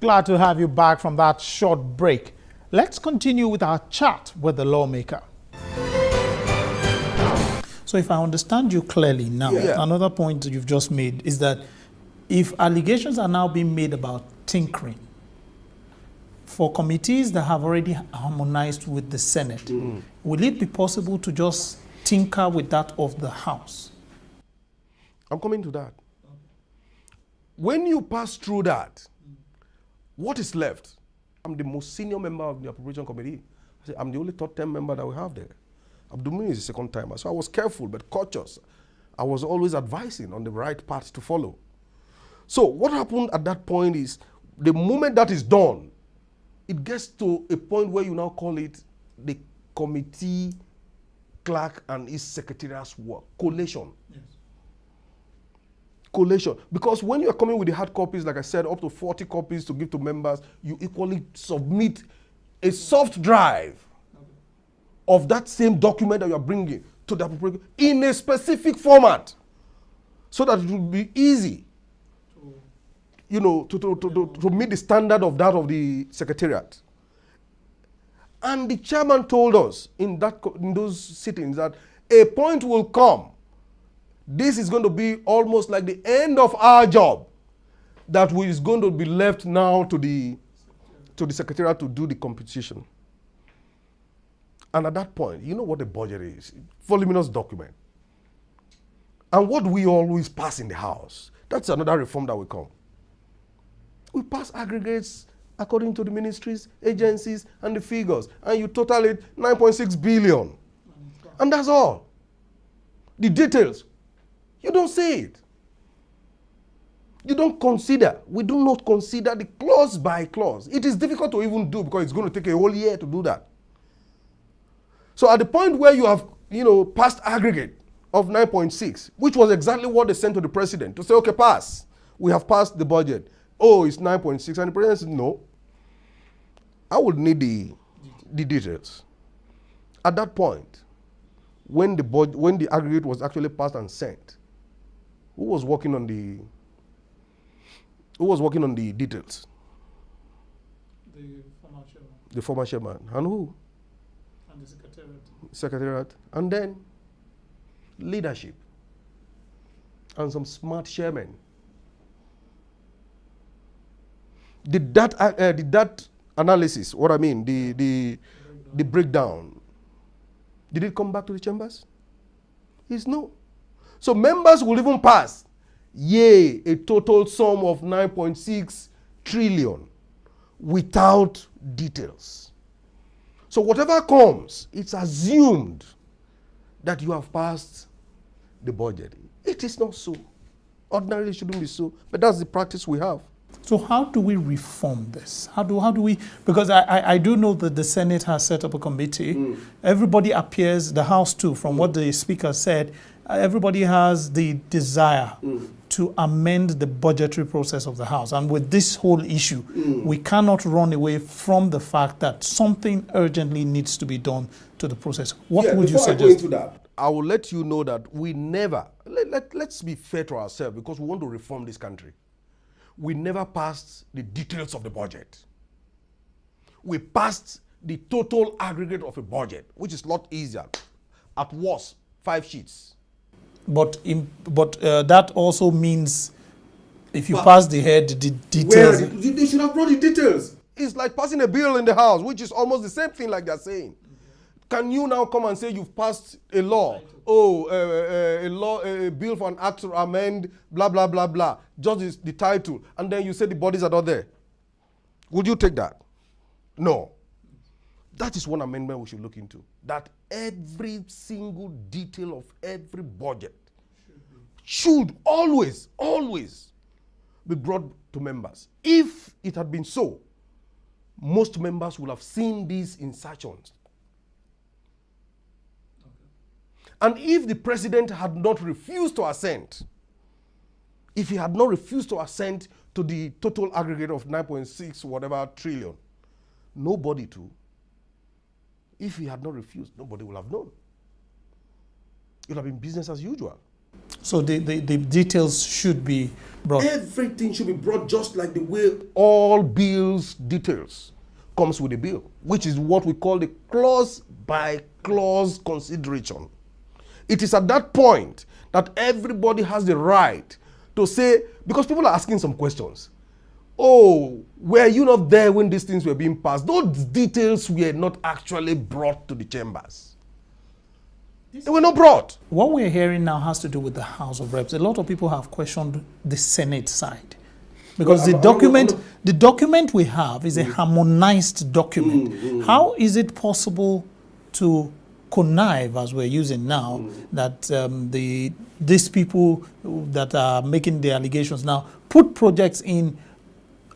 Glad to have you back from that short break. Let's continue with our chat with the lawmaker. So if I understand you clearly now, another point that you've just made is that if allegations are now being made about tinkering, for committees that have already harmonized with the Senate, will it be possible to just tinker with that of the House? I'm coming to that. When you pass through that, what is left? I'm the most senior member of the Appropriations Committee. I'm the only top 10 member that we have there. Abdulmuni is the second timer, so I was careful but cautious. I was always advising on the right path to follow. So what happened at that point is, the moment that is done, it gets to a point where you now call it the committee clerk and his secretariat's work, collation. Yes. Collation. Because when you are coming with the hard copies, like I said, up to 40 copies to give to members, you equally submit a soft drive of that same document that you are bringing to the appropriate in a specific format, so that it will be easy, you know, to meet the standard of that of the secretariat. And the chairman told us in those sittings that a point will come. This is going to be almost like the end of our job, that is going to be left now to the secretariat to do the competition. And at that point, you know what the budget is, voluminous document. And what we always pass in the House, that's another reform that will come. We pass aggregates according to the ministries, agencies, and the figures, and you total it 9.6 billion. And that's all. The details, you don't say it. You don't consider. We do not consider the clause by clause. It is difficult to even do because it's going to take a whole year to do that. So at the point where you have, passed aggregate of 9.6, which was exactly what they sent to the president to say, okay, pass. We have passed the budget. Oh, it's 9.6. And the president said, no. I would need the details. At that point, when the aggregate was actually passed and sent, who was working on the details? The former chairman. The former chairman. And who? And the secretariat. Secretariat. And then leadership. And some smart chairmen. Did that analysis, what I mean, the breakdown, did it come back to the chambers? It's no. So members will even pass, a total sum of 9.6 trillion without details. So whatever comes, it's assumed that you have passed the budget. It is not so. Ordinarily it shouldn't be so, but that's the practice we have. So how do we reform this? How do we, because I do know that the Senate has set up a committee. Everybody appears, the House too, from what the Speaker said, everybody has the desire to amend the budgetary process of the House. And with this whole issue, we cannot run away from the fact that something urgently needs to be done to the process. What would you suggest? Before I go into that, I will let you know that we never, let's be fair to ourselves, because we want to reform this country. We never passed the details of the budget. We passed the total aggregate of a budget, which is a lot easier. At worst, 5 sheets. But that also means if you pass the head, the details. They should have brought the details. It's like passing a bill in the House, which is almost the same thing like they're saying. Can you now come and say you've passed a law? Oh, a bill for an act to amend, blah, blah, blah, blah. Just the title. And then you say the bodies are not there. Would you take that? No. That is one amendment we should look into. That every single detail of every budget should always be brought to members. If it had been so, most members would have seen these insertions. And if the president had not refused to assent, if he had not refused to assent to the total aggregate of 9.6 whatever trillion, nobody too. If he had not refused, nobody would have known. It would have been business as usual. So the details should be brought. Everything should be brought just like the way all bills details comes with the bill, which is what we call the clause by clause consideration. It is at that point that everybody has the right to say, because people are asking some questions. Oh, were you not there when these things were being passed? Those details were not actually brought to the chambers. They were not brought. What we're hearing now has to do with the House of Reps. A lot of people have questioned the Senate side. Because Well, the document we have is a harmonized document. How is it possible to connive, as we're using now, that these people that are making the allegations now put projects in,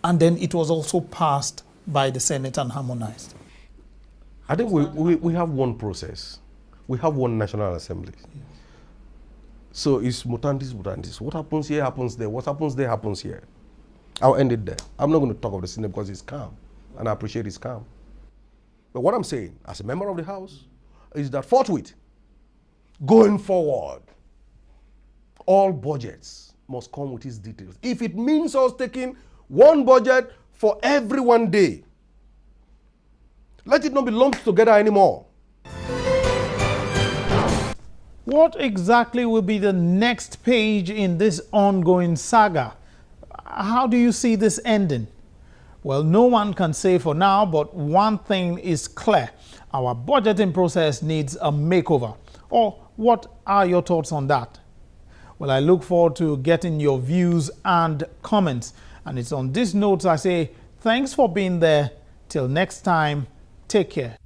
and then it was also passed by the Senate and harmonized? I think we have one process. We have one National Assembly. So it's mutandis, mutandis. What happens here happens there. What happens there happens here. I'll end it there. I'm not going to talk of the Senate because it's calm, and I appreciate it's calm. But what I'm saying, as a member of the House, is that forthwith, going forward, all budgets must come with its details. If it means us taking one budget for every 1 day, let it not be lumped together anymore. What exactly will be the next page in this ongoing saga? How do you see this ending? Well, no one can say for now, but one thing is clear. Our budgeting process needs a makeover. Or what are your thoughts on that? Well, I look forward to getting your views and comments. And it's on this note I say thanks for being there. Till next time, take care.